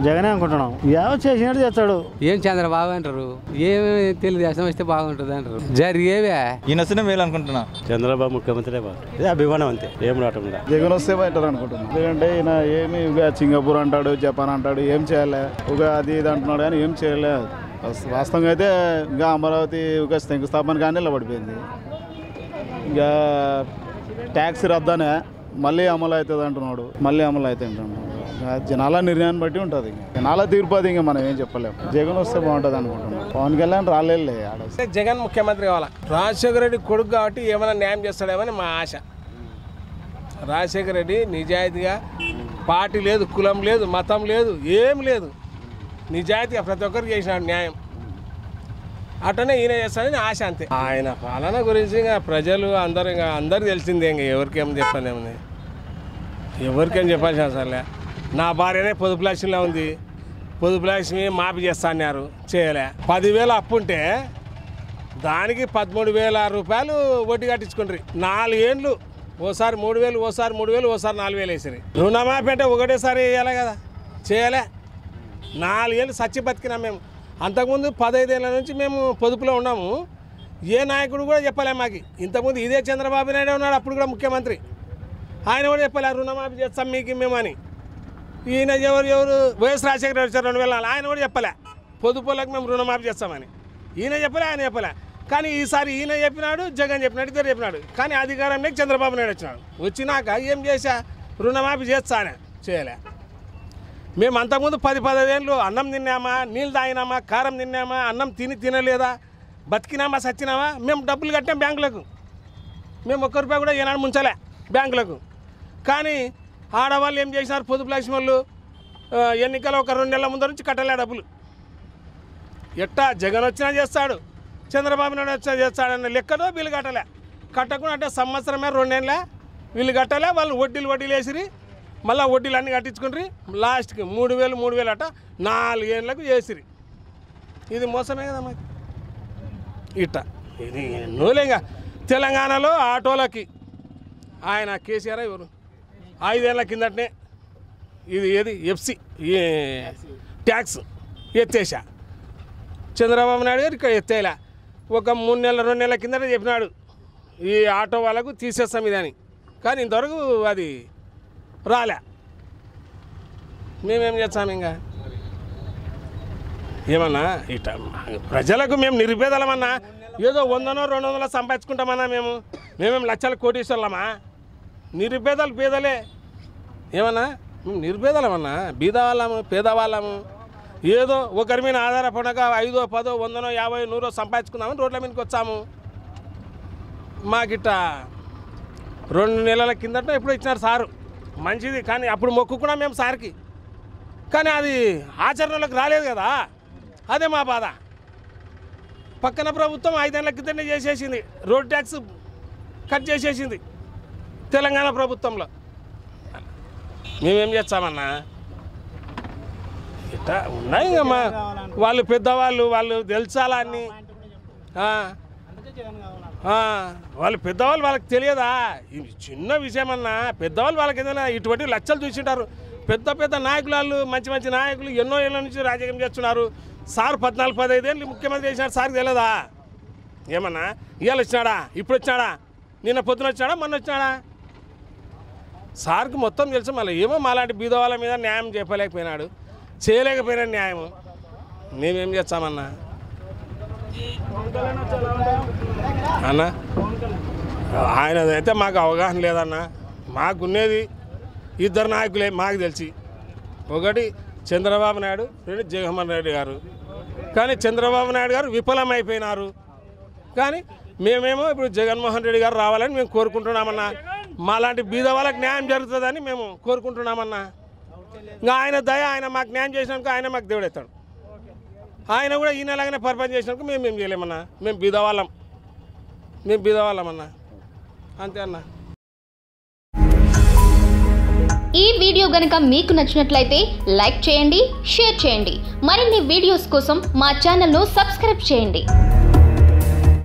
జగనే అనుకుంటున్నాం. ఏమో చేసినట్టు చేస్తాడు. ఏం చంద్రబాబు అంటారు, ఏమి తెలుగుదేశం వస్తే బాగుంటుంది అంటారు. జరిగేవే ఈయన వస్తేనే మేలు అనుకుంటున్నా. చంద్రబాబు ముఖ్యమంత్రి ఇదే అభిమానం అంతే, ఏం రావటం. జగన్ వస్తే బెటర్ అనుకుంటున్నాను. ఎందుకంటే ఈయన ఏమి సింగపూర్ అంటాడు, జపాన్ అంటాడు, ఏం చేయలే. ఒక అది ఇది అంటున్నాడు కానీ ఏం చేయలేదు. వాస్తవంగా అయితే ఇంకా అమరావతి ఒక శంకుస్థాపన కానీ నిలబడిపోయింది. ఇంకా ట్యాక్స్ రద్దనే మళ్ళీ అమలు అవుతుంది అంటున్నాడు, మళ్ళీ అమలు అవుతుంది అంటున్నాడు. జనాల నిర్ణయాన్ని బట్టి ఉంటుంది. జనాల తీర్పది ఇంకా మనం ఏం చెప్పలేము. జగన్ వస్తే బాగుంటుంది అనుకుంటున్నాం. పవన్ కళ్యాణ్ రాలేలే. జగన్ ముఖ్యమంత్రి కావాలా. రాజశేఖర రెడ్డి కొడుకు కాబట్టి ఏమైనా న్యాయం చేస్తాడేమని మా ఆశ. రాజశేఖర రెడ్డి నిజాయితీగా, పార్టీ లేదు, కులం లేదు, మతం లేదు, ఏం లేదు, నిజాయితీగా ప్రతి ఒక్కరికి చేసినాడు న్యాయం. అట్లనే ఈయన చేస్తాడని ఆశ అంతే. ఆయన పాలన గురించి ఇంకా ప్రజలు అందరూ ఇంకా అందరికి తెలిసిందే. ఇంకా ఎవరికేం చెప్పలేమని, ఎవరికేం చెప్పాల్సిన అసలే. నా భార్యనే పొదుపు లక్ష్మిలో ఉంది. పొదుపు లక్ష్మి మాఫీ చేస్తా అన్నారు, చేయలే. 10,000 అప్పు ఉంటే దానికి 13,000 రూపాయలు వడ్డీ కట్టించుకుంటారు. 4 ఏళ్ళు ఓసారి 3,000, ఓసారి 3,000, ఓసారి 4,000 వేసారు. రుణమాఫీ అంటే ఒకటేసారి వేయాలి కదా, చేయలే. 4 ఏళ్ళు సచ్చి బతికినాం మేము. అంతకుముందు 15 ఏళ్ళ నుంచి మేము పొదుపులో ఉన్నాము. ఏ నాయకుడు కూడా చెప్పలే మాకు. ఇంతకుముందు ఇదే చంద్రబాబు నాయుడు ఉన్నాడు, అప్పుడు కూడా ముఖ్యమంత్రి. ఆయన కూడా చెప్పలే రుణమాఫీ చేస్తాం మీకు మేమని. ఈయన ఎవరు వైఎస్ రాజశేఖర రెడ్డి వచ్చారు 2004, ఆయన కూడా చెప్పలే పొదుపులకు మేము రుణమాఫీ చేస్తామని. ఈయన చెప్పలే, ఆయన చెప్పలే. కానీ ఈసారి ఈయన చెప్పినాడు, జగన్ చెప్పినాడు, ఇద్దరు చెప్పినాడు. కానీ అధికారంలోకి చంద్రబాబు నాయుడు వచ్చినాడు. వచ్చినాక ఏం చేశా, రుణమాఫీ చేస్తానే, చేయలే. మేము అంతకుముందు 10-15 ఏళ్ళు అన్నం తిన్నామా, నీళ్ళు తాగినామా, కారం తిన్నామా, అన్నం తినలేదా, బతికినామా, సచ్చినామా, మేము డబ్బులు కట్టాం బ్యాంకులకు. మేము ₹1 కూడా ఏనాడు ముంచలే బ్యాంకులకు. కానీ ఆడవాళ్ళు ఏం చేసినారు, పొదుపు లక్ష్మి వాళ్ళు ఎన్నికలు ఒక 2 నెలల ముందు నుంచి కట్టలే డబ్బులు. ఎట్టా జగన్ వచ్చినా చేస్తాడు, చంద్రబాబు నాయుడు వచ్చినా చేస్తాడన్న లెక్కలో వీళ్ళు కట్టలే. కట్టకుండా అంటే సంవత్సరమే 2 నెలలే వీళ్ళు కట్టలే. వాళ్ళు వడ్డీలు వేసిరి, మళ్ళీ వడ్డీలు అన్నీ కట్టించుకుంటారు. లాస్ట్కి 3,000 అట 4 ఏళ్ళకు చేసిరి. ఇది మోసమే కదా మాకు. ఇట్ట ఇది ఎన్నోలేగా. తెలంగాణలో ఆటోలకి ఆయన కేసీఆర్ ఎవరు 5 ఏళ్ళ కిందటనే ఇది ఏది ఎఫ్సి ట్యాక్స్ ఎత్తేసా. చంద్రబాబు నాయుడు గారు ఇక్కడ ఎత్తేలా. ఒక 3 నెలల 2 నెలల కిందట చెప్పినాడు ఈ ఆటో వాళ్ళకు తీసేస్తాం ఇదని. కానీ ఇంతవరకు అది రాలే. మేమేం చేస్తాం ఇంకా. ఏమన్నా ఇట ప్రజలకు మేము నిరుపేదలమన్నా, ఏదో 100-200 సంపాదించుకుంటామన్నా. మేమేం లక్షల కోటీశ్వర్లమా? నిరుపేదలు పేదలే. ఏమన్నా మేము నిరుపేదలమన్నా, బీదవాళ్ళము, పేదవాళ్ళము. ఏదో ఒకరి మీద ఆధారపడక 5, 10, 100, 50, 100 సంపాదించుకుందామని రోడ్ల మీదకి వచ్చాము. మాకిట్ట 2 నెలల కిందట ఎప్పుడు ఇచ్చినారు సారు, మంచిది. కానీ అప్పుడు మొక్కుకున్నాం మేము సార్కి. కానీ అది ఆచరణలోకి రాలేదు కదా, అదే మా బాధ. పక్కన ప్రభుత్వం 5 ఏళ్ళ కిందనే చేసేసింది, రోడ్ ట్యాక్స్ కట్ చేసేసింది తెలంగాణ ప్రభుత్వంలో. మేమేం చేస్తామన్నా. ఇట్లా ఉన్నాయి ఇంకా మా వాళ్ళు పెద్దవాళ్ళు, వాళ్ళు తెలుసాలా అన్నీ. వాళ్ళు పెద్దవాళ్ళు, వాళ్ళకి తెలియదా ఇది చిన్న విషయం అన్నా. పెద్దవాళ్ళు వాళ్ళకి ఏదైనా ఇటువంటి లక్షలు చూసింటారు. పెద్ద పెద్ద నాయకులు, వాళ్ళు మంచి నాయకులు ఎన్నో ఏళ్ళ నుంచి రాజకీయం చేస్తున్నారు. సార్ 14-15 ఏళ్ళు ముఖ్యమంత్రి చేసినాడు, సార్కి తెలియదా? ఏమన్నా ఇవాళ వచ్చినాడా, ఇప్పుడు వచ్చినాడా, నిన్న పొద్దున వచ్చినాడా, మొన్న వచ్చినాడా? సార్కి మొత్తం తెలుసు. మళ్ళీ ఏమో మాలాంటి బీదవాళ్ళ మీద న్యాయం చెప్పలేకపోయినాడు, చేయలేకపోయినా న్యాయం. మేమేం చేస్తామన్నా అన్న. ఆయనదైతే మాకు అవగాహన లేదన్నా. మాకున్నది 2 నాయకులే మాకు తెలిసి. ఒకటి చంద్రబాబు నాయుడు, 2 జగన్మోహన్ రెడ్డి గారు. కానీ చంద్రబాబు నాయుడు గారు విఫలమైపోయినారు. కానీ మేమేమో ఇప్పుడు జగన్మోహన్ రెడ్డి గారు రావాలని మేము కోరుకుంటున్నామన్నా. మాలాంటి బీద వాళ్ళకి న్యాయం జరుగుతుందని మేము కోరుకుంటున్నామన్నా. ఇంకా ఆయన దయ, ఆయన మాకు న్యాయం చేసినాక ఆయన మాకు దేవుడు ఎత్తాడు. ఆయన కూడా ఈయనలాగానే పరిపాలన చేసినాక మేము చేయలేమన్నా. మేము బీదవాళ్ళం అన్నా, అంతే అన్నా. ఈ వీడియో గనుక మీకు నచ్చినట్లయితే లైక్ చేయండి, షేర్ చేయండి. మరిన్ని వీడియోస్ కోసం మా ఛానల్ను సబ్స్క్రైబ్ చేయండి.